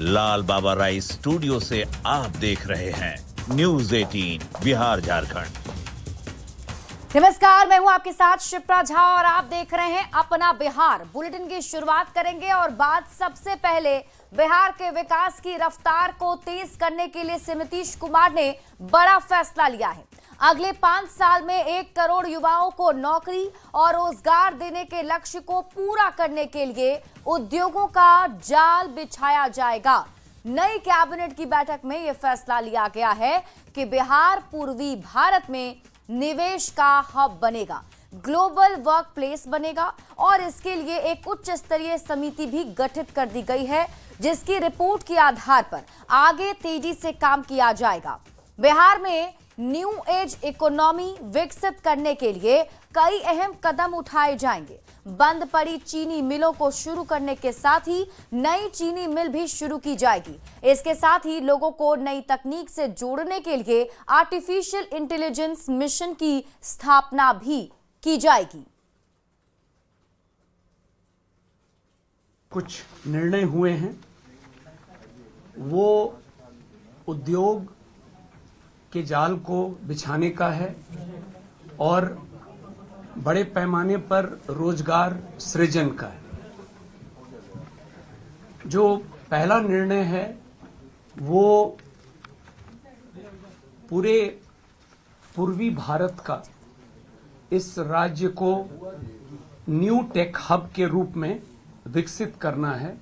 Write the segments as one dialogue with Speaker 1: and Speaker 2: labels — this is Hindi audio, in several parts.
Speaker 1: लाल बाबा राइस स्टूडियो से आप देख रहे हैं न्यूज 18 बिहार झारखंड।
Speaker 2: नमस्कार, मैं हूं आपके साथ शिप्रा झा और आप देख रहे हैं अपना बिहार। बुलेटिन की शुरुआत करेंगे और बात सबसे पहले बिहार के विकास की रफ्तार को तेज करने के लिए सीएम नीतीश कुमार ने बड़ा फैसला लिया है। अगले 5 साल में 1 करोड़ युवाओं को नौकरी और रोजगार देने के लक्ष्य को पूरा करने के लिए उद्योगों का जाल बिछाया जाएगा। नई कैबिनेट की बैठक में यह फैसला लिया गया है कि बिहार पूर्वी भारत में निवेश का हब बनेगा, ग्लोबल वर्क प्लेस बनेगा और इसके लिए एक उच्च स्तरीय समिति भी गठित कर दी गई है, जिसकी रिपोर्ट के आधार पर आगे तेजी से काम किया जाएगा। बिहार में न्यू एज इकोनॉमी विकसित करने के लिए कई अहम कदम उठाए जाएंगे। बंद पड़ी चीनी मिलों को शुरू करने के साथ ही नई चीनी मिल भी शुरू की जाएगी। इसके साथ ही लोगों को नई तकनीक से जोड़ने के लिए आर्टिफिशियल इंटेलिजेंस मिशन की स्थापना भी की जाएगी।
Speaker 3: कुछ निर्णय हुए हैं, वो उद्योग के जाल को बिछाने का है और बड़े पैमाने पर रोजगार सृजन का है। जो पहला निर्णय है वो पूरे पूर्वी भारत का इस राज्य को न्यू टेक हब के रूप में विकसित करना है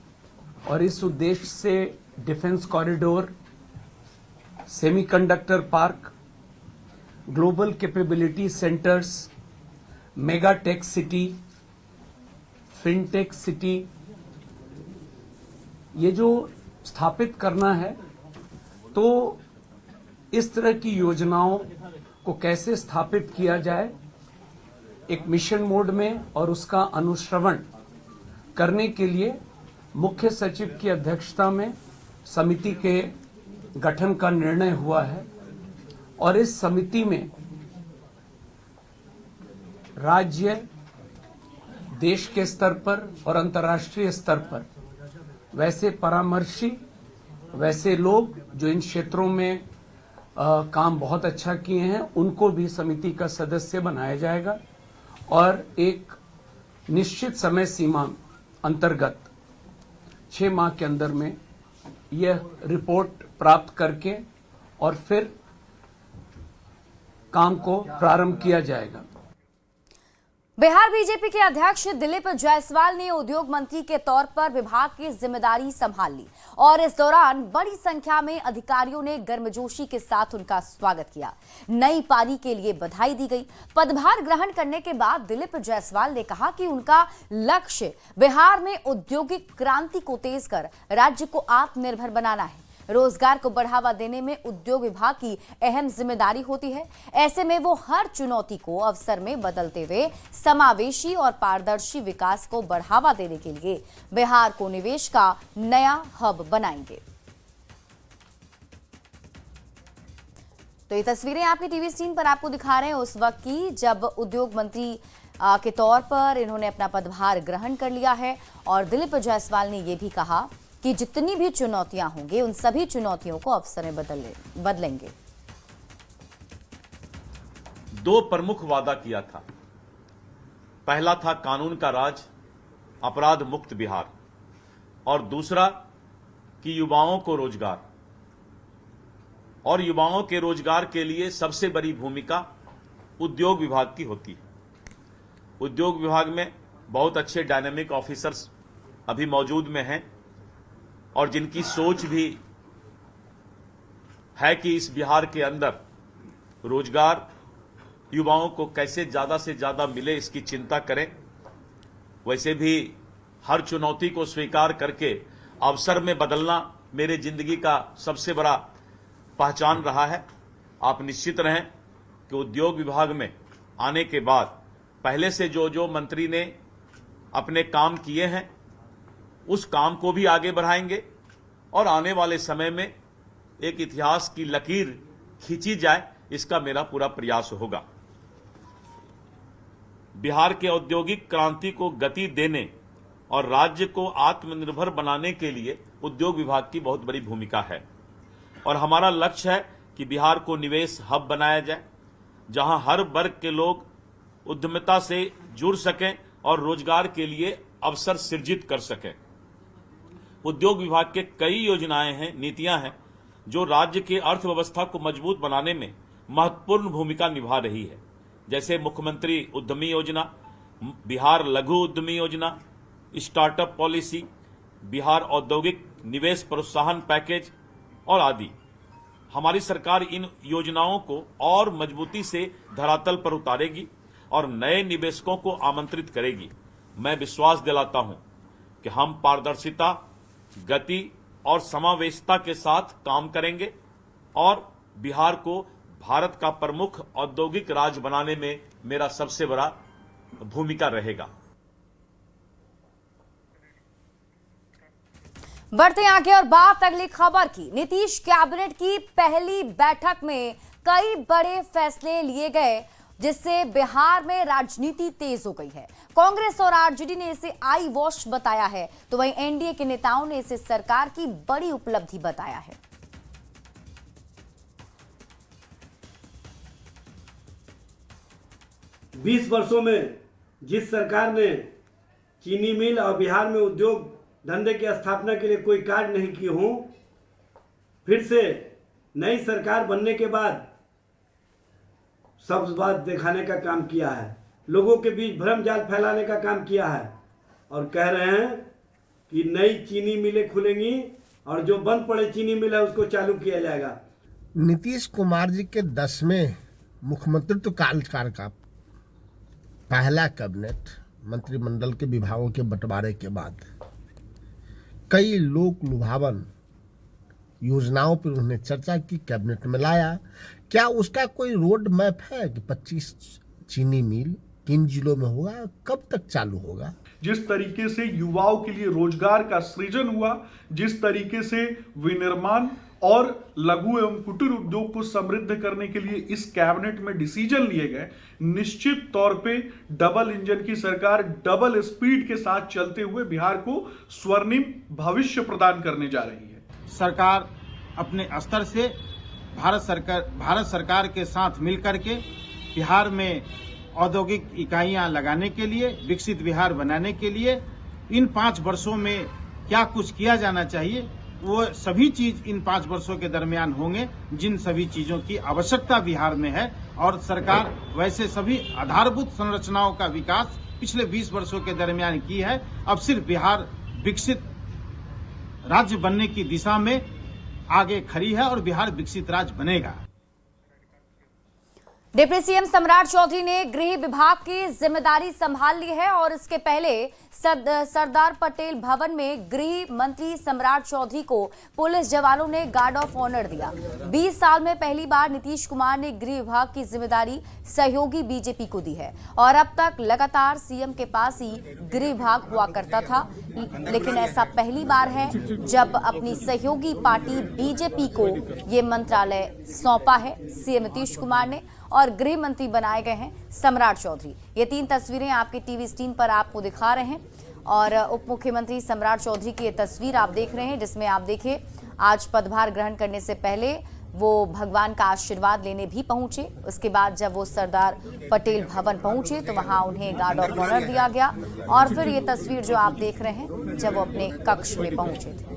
Speaker 3: और इस उद्देश्य से defence corridor, semiconductor park, global capability centres, mega tech city, fintech city, ये जो स्थापित करना है, तो इस तरह की योजनाओं को कैसे स्थापित किया जाए, एक मिशन मोड में और उसका अनुश्रवण करने के लिए मुख्य सचिव की अध्यक्षता में समिति के गठन का निर्णय हुआ है और इस समिति में राज्य, देश के स्तर पर और अंतर्राष्ट्रीय स्तर पर वैसे परामर्शी, वैसे लोग जो इन क्षेत्रों में काम बहुत अच्छा किए हैं, उनको भी समिति का सदस्य बनाया जाएगा और एक निश्चित समय सीमा अंतर्गत 6 माह के अंदर में यह रिपोर्ट प्राप्त करके और फिर काम को प्रारंभ किया जाएगा।
Speaker 2: बिहार बीजेपी के अध्यक्ष दिलीप जायसवाल ने उद्योग मंत्री के तौर पर विभाग की जिम्मेदारी संभाल ली और इस दौरान बड़ी संख्या में अधिकारियों ने गर्मजोशी के साथ उनका स्वागत किया। नई पारी के लिए बधाई दी गई। पदभार ग्रहण करने के बाद दिलीप जायसवाल ने कहा कि उनका लक्ष्य बिहार में औद्योगिक क्रांति को तेज कर राज्य को आत्मनिर्भर बनाना है। रोजगार को बढ़ावा देने में उद्योग विभाग की अहम जिम्मेदारी होती है। ऐसे में वो हर चुनौती को अवसर में बदलते हुए समावेशी और पारदर्शी विकास को बढ़ावा देने के लिए बिहार को निवेश का नया हब बनाएंगे। तो ये तस्वीरें आपकी टीवी स्क्रीन पर आपको दिखा रहे हैं उस वक्त की जब उद्योग मंत्री के तौर पर इन्होंने अपना पदभार ग्रहण कर लिया है और दिलीप जायसवाल ने यह भी कहा कि जितनी भी चुनौतियां होंगी उन सभी चुनौतियों को अवसर में बदलेंगे।
Speaker 4: 2 प्रमुख वादा किया था। पहला था कानून का राज, अपराध मुक्त बिहार और दूसरा कि युवाओं को रोजगार। और युवाओं के रोजगार के लिए सबसे बड़ी भूमिका उद्योग विभाग की होती है। उद्योग विभाग में बहुत अच्छे डायनेमिक ऑफिसर्स अभी मौजूद में हैं और जिनकी सोच भी है कि इस बिहार के अंदर रोजगार युवाओं को कैसे ज्यादा से ज्यादा मिले, इसकी चिंता करें। वैसे भी हर चुनौती को स्वीकार करके अवसर में बदलना मेरे जिंदगी का सबसे बड़ा पहचान रहा है। आप निश्चित रहें कि उद्योग विभाग में आने के बाद पहले से जो मंत्री ने अपने काम किए हैं उस काम को भी आगे बढ़ाएंगे और आने वाले समय में एक इतिहास की लकीर खींची जाए, इसका मेरा पूरा प्रयास होगा। बिहार के औद्योगिक क्रांति को गति देने और राज्य को आत्मनिर्भर बनाने के लिए उद्योग विभाग की बहुत बड़ी भूमिका है और हमारा लक्ष्य है कि बिहार को निवेश हब बनाया जाए, जहां हर वर्ग के लोग उद्यमिता से जुड़ सकें और रोजगार के लिए अवसर सृजित कर सकें। उद्योग विभाग के कई योजनाएं हैं, नीतियां हैं जो राज्य की अर्थव्यवस्था को मजबूत बनाने में महत्वपूर्ण भूमिका निभा रही है, जैसे मुख्यमंत्री उद्यमी योजना, बिहार लघु उद्यमी योजना, स्टार्टअप पॉलिसी, बिहार औद्योगिक निवेश प्रोत्साहन पैकेज और आदि। हमारी सरकार इन योजनाओं को और मजबूती से धरातल पर उतारेगी और नए निवेशकों को आमंत्रित करेगी। मैं विश्वास दिलाता हूं कि हम पारदर्शिता, गति और समावेशिता के साथ काम करेंगे और बिहार को भारत का प्रमुख औद्योगिक राज्य बनाने में मेरा सबसे बड़ा भूमिका रहेगा।
Speaker 2: बढ़ते आगे और बात अगली खबर की। नीतीश कैबिनेट की पहली बैठक में कई बड़े फैसले लिए गए, जिससे बिहार में राजनीति तेज हो गई है। कांग्रेस और आरजेडी ने इसे आई वॉश बताया है, तो वहीं एनडीए के नेताओं ने इसे सरकार की बड़ी उपलब्धि बताया है।
Speaker 5: बीस वर्षों में जिस सरकार ने चीनी मिल और बिहार में उद्योग धंधे की स्थापना के लिए कोई कार्य नहीं किए हों, फिर से नई सरकार बनने के बाद सब बात दिखाने का काम किया है, लोगों के बीच भ्रम जाल फैलाने का काम किया है और कह रहे हैं कि नई चीनी मिलें खुलेंगी और जो बंद पड़े चीनी मिल है उसको चालू किया जाएगा।
Speaker 6: नीतीश कुमार जी के 10वें मुख्यमंत्रित्व कार्यकाल का पहला कैबिनेट मंत्रिमंडल के विभागों के बंटवारे के बाद कई लोक लुभावन योजनाओं पर उन्होंने चर्चा की, कैबिनेट में लाया। क्या उसका कोई रोड मैप है कि 25 चीनी मिल किन जिलों में होगा, कब तक चालू होगा?
Speaker 7: जिस तरीके से युवाओं के लिए रोजगार का सृजन हुआ, जिस तरीके से विनिर्माण और लघु एवं कुटीर उद्योग को समृद्ध करने के लिए इस कैबिनेट में डिसीजन लिए गए, निश्चित तौर पे डबल इंजन की सरकार डबल स्पीड के साथ चलते हुए बिहार को स्वर्णिम भविष्य प्रदान करने जा रही है।
Speaker 8: सरकार अपने स्तर से भारत सरकार के साथ मिलकर के बिहार में औद्योगिक इकाइयां लगाने के लिए, विकसित बिहार बनाने के लिए इन 5 वर्षों में क्या कुछ किया जाना चाहिए, वो सभी चीज इन 5 वर्षों के दरमियान होंगे, जिन सभी चीजों की आवश्यकता बिहार में है। और सरकार वैसे सभी आधारभूत संरचनाओं का विकास पिछले 20 वर्षों के दरमियान की है। अब सिर्फ बिहार विकसित राज्य बनने की दिशा में आगे खड़ी है और बिहार विकसित राज्य बनेगा।
Speaker 2: डिप्टी सीएम सम्राट चौधरी ने गृह विभाग की जिम्मेदारी संभाल ली है और इसके पहले सरदार पटेल भवन में गृह मंत्री सम्राट चौधरी को पुलिस जवानों ने गार्ड ऑफ ऑनर दिया। 20 साल में पहली बार नीतीश कुमार ने गृह विभाग की जिम्मेदारी सहयोगी बीजेपी को दी है और अब तक लगातार सीएम के पास ही गृह विभाग हुआ करता था, लेकिन ऐसा पहली बार है जब अपनी सहयोगी पार्टी बीजेपी को ये मंत्रालय सौंपा है सीएम नीतीश कुमार ने और गृह मंत्री बनाए गए हैं सम्राट चौधरी। ये 3 तस्वीरें आपके टीवी स्क्रीन पर आपको दिखा रहे हैं और उप मुख्यमंत्री सम्राट चौधरी की ये तस्वीर आप देख रहे हैं, जिसमें आप देखिए आज पदभार ग्रहण करने से पहले वो भगवान का आशीर्वाद लेने भी पहुंचे। उसके बाद जब वो सरदार पटेल भवन पहुंचे तो वहां उन्हें गार्ड ऑफ ऑनर दिया गया और फिर ये तस्वीर जो आप देख रहे हैं जब वो अपने कक्ष में पहुंचे थे।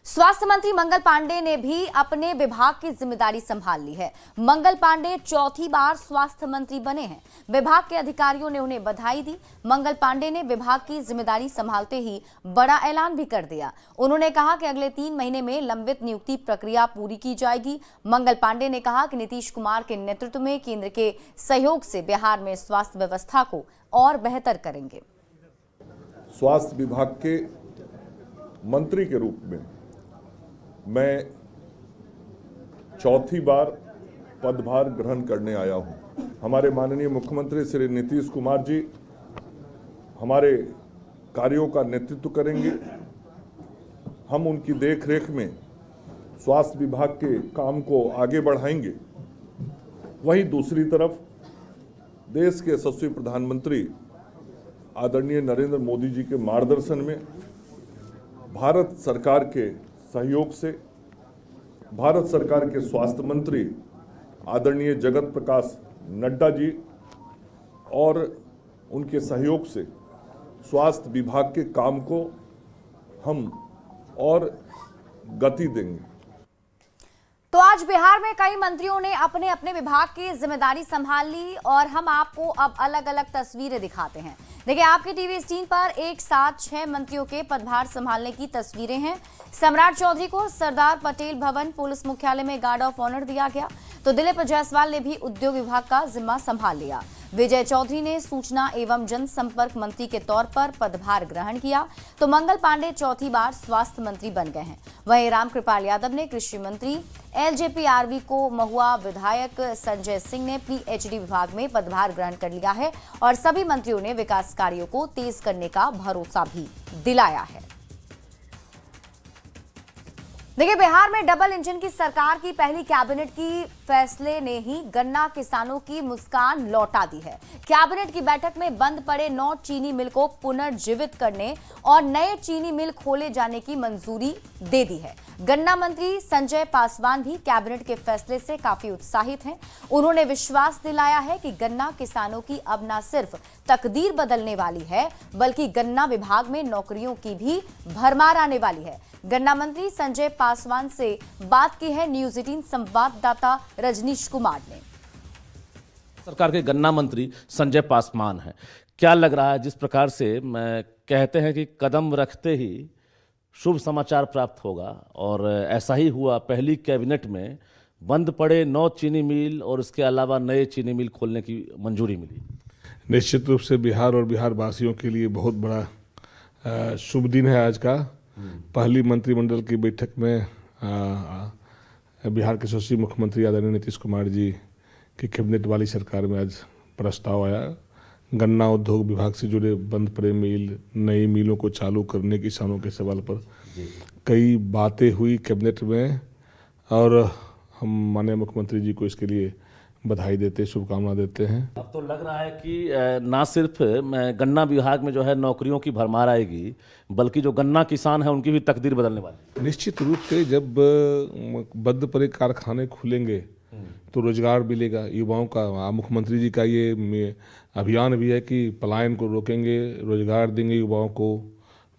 Speaker 2: स्वास्थ्य मंत्री मंगल पांडे ने भी अपने विभाग की जिम्मेदारी संभाल ली है। मंगल पांडे चौथी बार स्वास्थ्य मंत्री बने हैं। विभाग के अधिकारियों ने उन्हें बधाई दी। मंगल पांडे ने विभाग की जिम्मेदारी संभालते ही बड़ा ऐलान भी कर दिया। उन्होंने कहा कि अगले 3 महीने में लंबित नियुक्ति प्रक्रिया पूरी की जाएगी। मंगल पांडे ने कहा कि नीतीश कुमार के नेतृत्व में केंद्र के सहयोग से बिहार में स्वास्थ्य व्यवस्था को और बेहतर करेंगे।
Speaker 9: स्वास्थ्य विभाग के मंत्री के रूप में मैं चौथी बार पदभार ग्रहण करने आया हूं। हमारे माननीय मुख्यमंत्री श्री नीतीश कुमार जी हमारे कार्यों का नेतृत्व करेंगे। हम उनकी देखरेख में स्वास्थ्य विभाग के काम को आगे बढ़ाएंगे। वहीं दूसरी तरफ देश के यशस्वी प्रधानमंत्री आदरणीय नरेंद्र मोदी जी के मार्गदर्शन में भारत सरकार के सहयोग से भारत सरकार के स्वास्थ्य मंत्री आदरणीय जगत प्रकाश नड्डा जी और उनके सहयोग से स्वास्थ्य विभाग के काम को हम और गति देंगे।
Speaker 2: तो आज बिहार में कई मंत्रियों ने अपने अपने विभाग की जिम्मेदारी संभाल ली और हम आपको अब अलग अलग तस्वीरें दिखाते हैं। देखिए, आपके टीवी स्क्रीन पर एक साथ 6 मंत्रियों के पदभार संभालने की तस्वीरें हैं। सम्राट चौधरी को सरदार पटेल भवन पुलिस मुख्यालय में गार्ड ऑफ ऑनर दिया गया, तो दिलीप जायसवाल ने भी उद्योग विभाग का जिम्मा संभाल लिया। विजय चौधरी ने सूचना एवं जनसंपर्क मंत्री के तौर पर पदभार ग्रहण किया, तो मंगल पांडे चौथी बार स्वास्थ्य मंत्री बन गए हैं। वहीं रामकृपाल यादव ने कृषि मंत्री, एलजेपीआरवी को महुआ विधायक संजय सिंह ने पीएचडी विभाग में पदभार ग्रहण कर लिया है और सभी मंत्रियों ने विकास कार्यों को तेज करने का भरोसा भी दिलाया है। देखिए, बिहार में डबल इंजन की सरकार की पहली कैबिनेट की फैसले ने ही गन्ना किसानों की मुस्कान लौटा दी है। कैबिनेट की बैठक में बंद पड़े 9 चीनी मिल को पुनर्जीवित करने और नए चीनी मिल खोले जाने की मंजूरी दे दी है। गन्ना मंत्री संजय पासवान भी कैबिनेट के फैसले से काफी उत्साहित हैं। उन्होंने विश्वास दिलाया है कि गन्ना किसानों की अब न सिर्फ तकदीर बदलने वाली है, बल्कि गन्ना विभाग में नौकरियों की भी भरमार आने वाली है। गन्ना मंत्री संजय पासवान से बात की है न्यूज 18 संवाददाता रजनीश कुमार ने।
Speaker 10: सरकार के गन्ना मंत्री संजय पासवान हैं। क्या लग रहा है, जिस प्रकार से कहते हैं कि कदम रखते ही शुभ समाचार प्राप्त होगा, और ऐसा ही हुआ। पहली कैबिनेट में बंद पड़े 9 चीनी मिल और इसके अलावा नए चीनी मिल खोलने की मंजूरी मिली।
Speaker 11: निश्चित रूप से बिहार और बिहार वासियों के लिए बहुत बड़ा शुभ दिन है आज का। पहली मंत्रिमंडल की बैठक में बिहार के यशस्वी मुख्यमंत्री आदरणीय नीतीश कुमार जी की कैबिनेट वाली सरकार में आज प्रस्ताव आया। गन्ना उद्योग विभाग से जुड़े बंद पड़े मिल, नई मिलों को चालू करने किसानों के सवाल पर कई बातें हुई कैबिनेट में, और हम माननीय मुख्यमंत्री जी को इसके लिए बधाई देते, शुभकामना देते हैं।
Speaker 10: अब तो लग रहा है कि ना सिर्फ गन्ना विभाग में जो है नौकरियों की भरमार आएगी, बल्कि जो गन्ना किसान है उनकी भी तकदीर बदलने वाली।
Speaker 11: निश्चित रूप से जब बंद पड़े कारखाने खुलेंगे तो रोजगार मिलेगा युवाओं का। मुख्यमंत्री जी का ये अभियान भी है कि पलायन को रोकेंगे, रोजगार देंगे युवाओं को,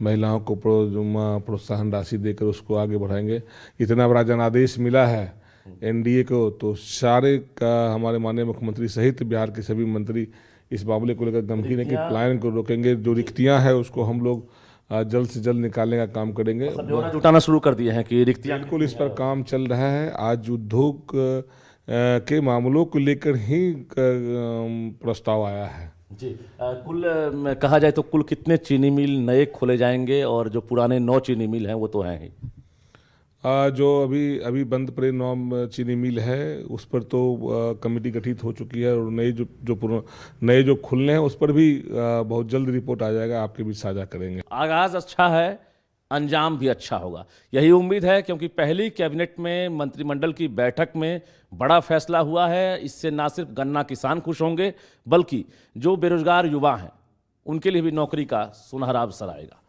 Speaker 11: महिलाओं को प्रोत्साहन राशि देकर उसको आगे बढ़ाएंगे। इतना बड़ा जनादेश मिला है एनडीए को, तो सारे का हमारे माननीय मुख्यमंत्री सहित बिहार के सभी मंत्री इस मामले को लेकर गंभीर है कि पलायन को रोकेंगे। जो रिक्तियां हैं उसको हम लोग जल्द से जल्द निकालने का काम करेंगे।
Speaker 10: जुटाना शुरू कर दिए हैं कि रिक्तियां,
Speaker 11: बिल्कुल इस पर काम चल रहा है। आज उद्योग के मामलों को लेकर ही प्रस्ताव आया है
Speaker 10: जी। कुल कहा जाए तो कुल कितने चीनी मिल नए खोले जाएंगे, और जो पुराने 9 चीनी मिल हैं वो तो हैं ही।
Speaker 11: जो अभी बंद पड़े 9 चीनी मिल है उस पर तो कमेटी गठित हो चुकी है, और नए जो खुलने हैं उस पर भी बहुत जल्द रिपोर्ट आ जाएगा, आपके भी साझा करेंगे।
Speaker 10: आगाज अच्छा है, अंजाम भी अच्छा होगा, यही उम्मीद है, क्योंकि पहली कैबिनेट में मंत्रिमंडल की बैठक में बड़ा फैसला हुआ है। इससे ना सिर्फ गन्ना किसान खुश होंगे, बल्कि जो बेरोजगार युवा हैं उनके लिए भी नौकरी का सुनहरा अवसर आएगा।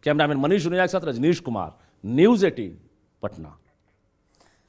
Speaker 10: कैमरामैन मनीष दुनिया के साथ रजनीश कुमार, न्यूज 18 पटना।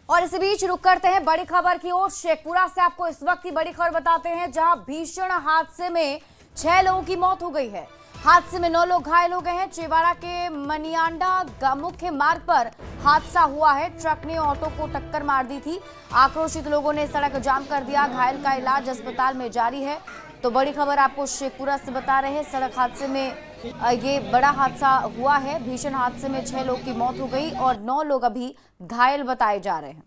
Speaker 2: और इसी बीच रुक करते हैं बड़ी खबर की ओर। शेखपुरा से आपको इस वक्त की बड़ी खबर बताते हैं, जहां भीषण हादसे में 6 लोगों की मौत हो गई है। हादसे में 9 लोग घायल हो गए हैं। चेवाड़ा के मनियांडा मुख्य मार्ग पर हादसा हुआ है। ट्रक ने ऑटो को टक्कर मार दी थी। आक्रोशित लोगों ने सड़क जाम कर दिया। घायल का इलाज अस्पताल में जारी है। तो बड़ी खबर आपको शेखपुरा से बता रहे हैं। सड़क हादसे में ये बड़ा हादसा हुआ है। भीषण हादसे में 6 लोग की मौत हो गई और 9 लोग अभी घायल बताए जा रहे हैं।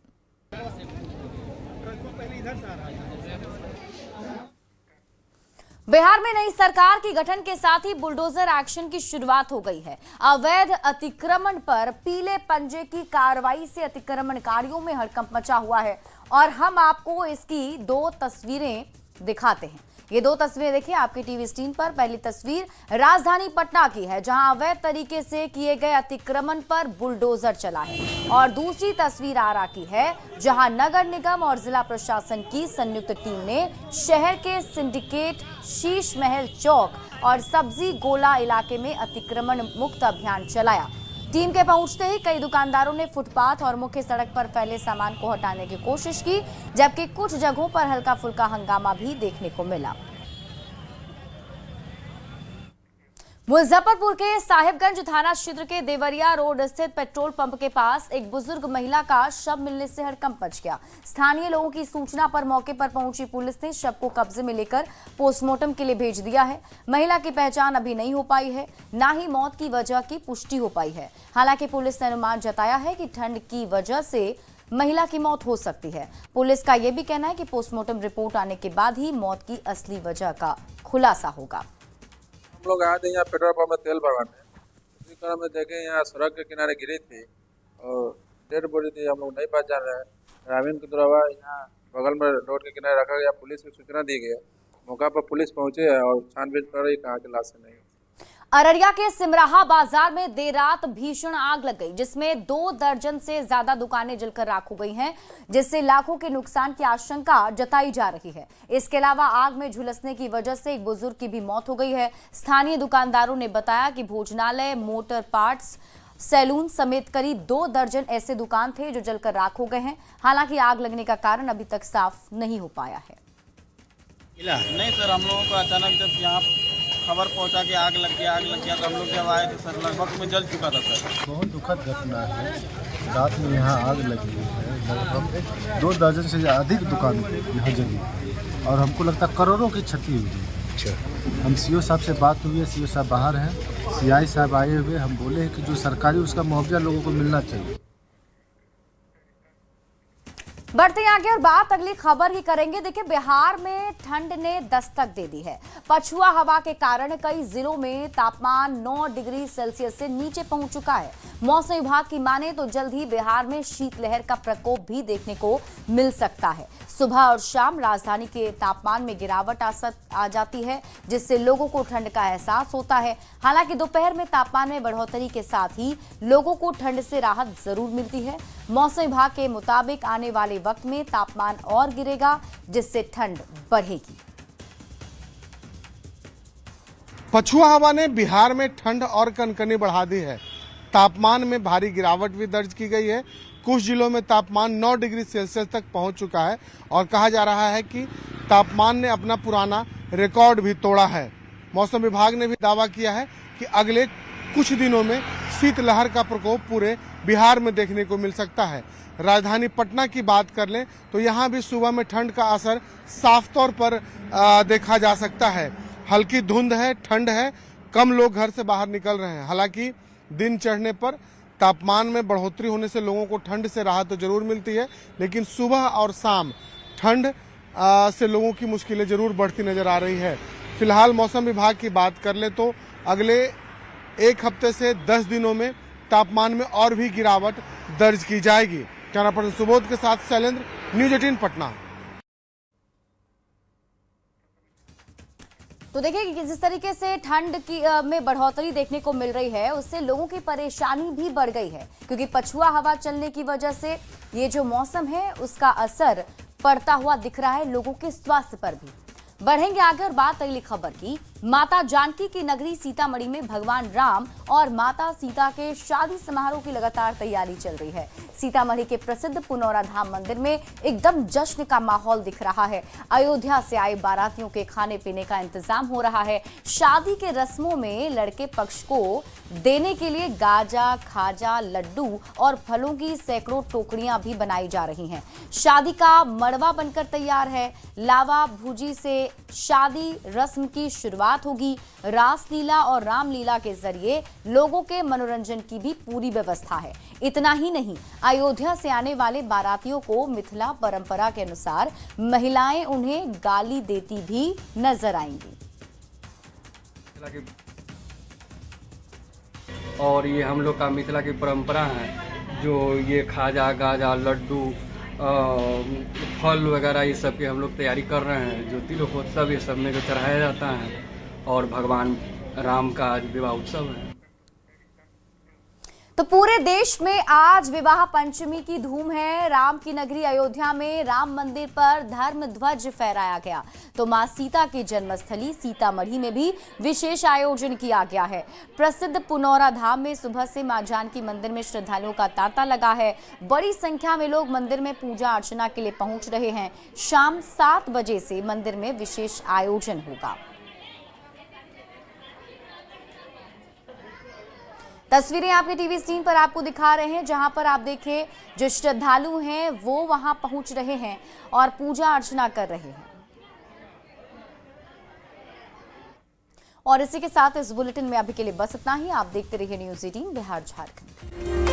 Speaker 2: बिहार में नई सरकार के गठन के साथ ही बुलडोजर एक्शन की शुरुआत हो गई है। अवैध अतिक्रमण पर पीले पंजे की कार्रवाई से अतिक्रमणकारियों में हड़कंप मचा हुआ है और हम आपको इसकी 2 तस्वीरें दिखाते हैं। ये 2 तस्वीरें देखिए आपके टीवी स्क्रीन पर। पहली तस्वीर राजधानी पटना की है, जहां अवैध तरीके से किए गए अतिक्रमण पर बुलडोजर चला है, और दूसरी तस्वीर आरा की है, जहां नगर निगम और जिला प्रशासन की संयुक्त टीम ने शहर के सिंडिकेट, शीश महल चौक और सब्जी गोला इलाके में अतिक्रमण मुक्त अभियान चलाया। टीम के पहुंचते ही कई दुकानदारों ने फुटपाथ और मुख्य सड़क पर फैले सामान को हटाने की कोशिश की, जबकि कुछ जगहों पर हल्का फुल्का हंगामा भी देखने को मिला। मुजफ्फरपुर के साहिबगंज थाना क्षेत्र के देवरिया रोड स्थित पेट्रोल पंप के पास एक बुजुर्ग महिला का शव मिलने से हड़कंप मच गया। स्थानीय लोगों की सूचना पर मौके पर पहुंची पुलिस ने शव को कब्जे में लेकर पोस्टमार्टम के लिए भेज दिया है। महिला की पहचान अभी नहीं हो पाई है, ना ही मौत की वजह की पुष्टि हो पाई है। हालांकि पुलिस ने अनुमान जताया है कि ठंड की वजह से महिला की मौत हो सकती है। पुलिस का यह भी कहना है कि पोस्टमार्टम रिपोर्ट आने के बाद ही मौत की असली वजह का खुलासा होगा।
Speaker 12: हम लोग आए थे यहाँ पेट्रोल पंप में तेल भरवाने, उसी क्रम में देखे यहाँ सड़क के किनारे गिरी थी और डेड बॉडी थी। हम लोग नहीं पहचान रहे हैं। ग्रामीण के द्वारा यहाँ बगल में रोड के किनारे रखा गया, पुलिस को सूचना दी गई। मौका पर पुलिस पहुंचे है और छानबीन कर रही, कहाँ की लाश नहीं।
Speaker 2: अररिया के सिमराहा बाजार में देर रात भीषण आग लग गई, जिसमें 2 दर्जन से ज्यादा दुकानें जलकर राख हो गई हैं, जिससे लाखों के नुकसान की आशंका जताई जा रही है। इसके अलावा आग में झुलसने की वजह से एक बुजुर्ग की भी मौत हो गई है। स्थानीय दुकानदारों ने बताया कि भोजनालय, मोटर पार्ट्स, सैलून समेत करीब 2 दर्जन ऐसे दुकान थे जो जलकर राख हो गए हैं। हालांकि आग लगने का कारण अभी तक साफ नहीं हो पाया है।
Speaker 8: नहीं सर, हम लोगों को अचानक जब यहाँ खबर पहुंचा कि आग लग गया तो हम लोग जब आए तो सर लगभग में जल चुका था सर।
Speaker 13: बहुत दुखद घटना है। रात में यहाँ आग लगी है, लगभग 2 दर्जन से अधिक दुकान यहाँ जली और हमको लगता है करोड़ों की क्षति हुई है। हम सीओ साहब से बात हुई है, सीओ साहब बाहर हैं, सीआई साहब आए हुए, हम बोले हैं कि जो सरकारी उसका मुआवजा लोगों को मिलना चाहिए।
Speaker 2: बढ़ते हैं आगे और बात अगली खबर की करेंगे। देखिए, बिहार में ठंड ने दस्तक दे दी है। पछुआ हवा के कारण कई जिलों में तापमान 9 डिग्री सेल्सियस से नीचे पहुंच चुका है। मौसम विभाग की माने तो जल्द ही बिहार में शीतलहर का प्रकोप भी देखने को मिल सकता है। सुबह और शाम राजधानी के तापमान में गिरावट आ जाती है, जिससे लोगों को ठंड का एहसास होता है। हालांकि दोपहर में तापमान में बढ़ोतरी के साथ ही लोगों को ठंड से राहत जरूर मिलती है। मौसम विभाग के मुताबिक आने वाले वक्त में तापमान और गिरेगा, जिससे ठंड बढ़ेगी।
Speaker 14: पछुआ हवा ने बिहार में ठंड और कनकनी बढ़ा दी है। तापमान में भारी गिरावट भी दर्ज की गई है। कुछ जिलों में तापमान 9 डिग्री सेल्सियस तक पहुंच चुका है और कहा जा रहा है कि तापमान ने अपना पुराना रिकॉर्ड भी तोड़ा है। मौसम विभाग ने भी दावा किया है कि अगले कुछ दिनों में शीतलहर का प्रकोप पूरे बिहार में देखने को मिल सकता है। राजधानी पटना की बात कर लें तो यहाँ भी सुबह में ठंड का असर साफ तौर पर देखा जा सकता है। हल्की धुंध है, ठंड है, कम लोग घर से बाहर निकल रहे हैं। हालांकि दिन चढ़ने पर तापमान में बढ़ोतरी होने से लोगों को ठंड से राहत तो जरूर मिलती है, लेकिन सुबह और शाम ठंड से लोगों की मुश्किलें जरूर बढ़ती नजर आ रही है। फिलहाल मौसम विभाग की बात कर ले तो अगले 1 हफ्ते से 10 दिनों में तापमान में और भी गिरावट दर्ज की जाएगी। कैमरा पर्सन सुबोध के साथ शैलेंद्र, न्यूज 18 पटना।
Speaker 2: तो देखिए कि जिस तरीके से ठंड की में बढ़ोतरी देखने को मिल रही है, उससे लोगों की परेशानी भी बढ़ गई है, क्योंकि पछुआ हवा चलने की वजह से ये जो मौसम है उसका असर पड़ता हुआ दिख रहा है लोगों के स्वास्थ्य पर भी। बढ़ेंगे आगे और बात अगली खबर की। माता जानकी की नगरी सीतामढ़ी में भगवान राम और माता सीता के शादी समारोह की लगातार तैयारी चल रही है। सीतामढ़ी के प्रसिद्ध पुनौरा धाम मंदिर में एकदम जश्न का माहौल दिख रहा है। अयोध्या से आए बारातियों के खाने पीने का इंतजाम हो रहा है। शादी के रस्मों में लड़के पक्ष को देने के लिए गाजा, खाजा, लड्डू और फलों की सैकड़ों टोकरियां भी बनाई जा रही हैं। शादी का मड़वा बनकर तैयार है। लावा भूजी से शादी रस्म की शुरुआत होगी। रासलीला और रामलीला के जरिए लोगों के मनोरंजन की भी पूरी व्यवस्था है। इतना ही नहीं, अयोध्या से आने वाले बारातियों को मिथिला परंपरा के अनुसार महिलाएं उन्हें गाली देती भी नजर आएंगी।
Speaker 15: और ये हम लोग का मिथिला की परंपरा है, जो ये खाजा, गाजा, लड्डू, फल वगैरह ये सब की हम लोग तैयारी कर रहे हैं। जो तिलोत्सव ये सब में जो चढ़ाया जाता है और भगवान राम का आज विवाह उत्सव है।
Speaker 2: तो पूरे देश में आज विवाह पंचमी की धूम है। राम की नगरी अयोध्या में राम मंदिर पर धर्म ध्वज फहराया गया। तो मां सीता की जन्मस्थली सीतामढ़ी में भी विशेष आयोजन किया गया है। प्रसिद्ध पुनौरा धाम में सुबह से मां जानकी मंदिर में श्रद्धालुओं का तांता लगा है। बड़ी संख्या में लोग मंदिर में पूजा अर्चना के लिए पहुंच रहे हैं। शाम 7 बजे से मंदिर में विशेष आयोजन होगा। तस्वीरें आपके टीवी स्क्रीन पर आपको दिखा रहे हैं, जहां पर आप देखिए जो श्रद्धालु हैं वो वहां पहुंच रहे हैं और पूजा अर्चना कर रहे हैं। और इसी के साथ इस बुलेटिन में अभी के लिए बस इतना ही। आप देखते रहिए न्यूज़ 18 बिहार झारखंड।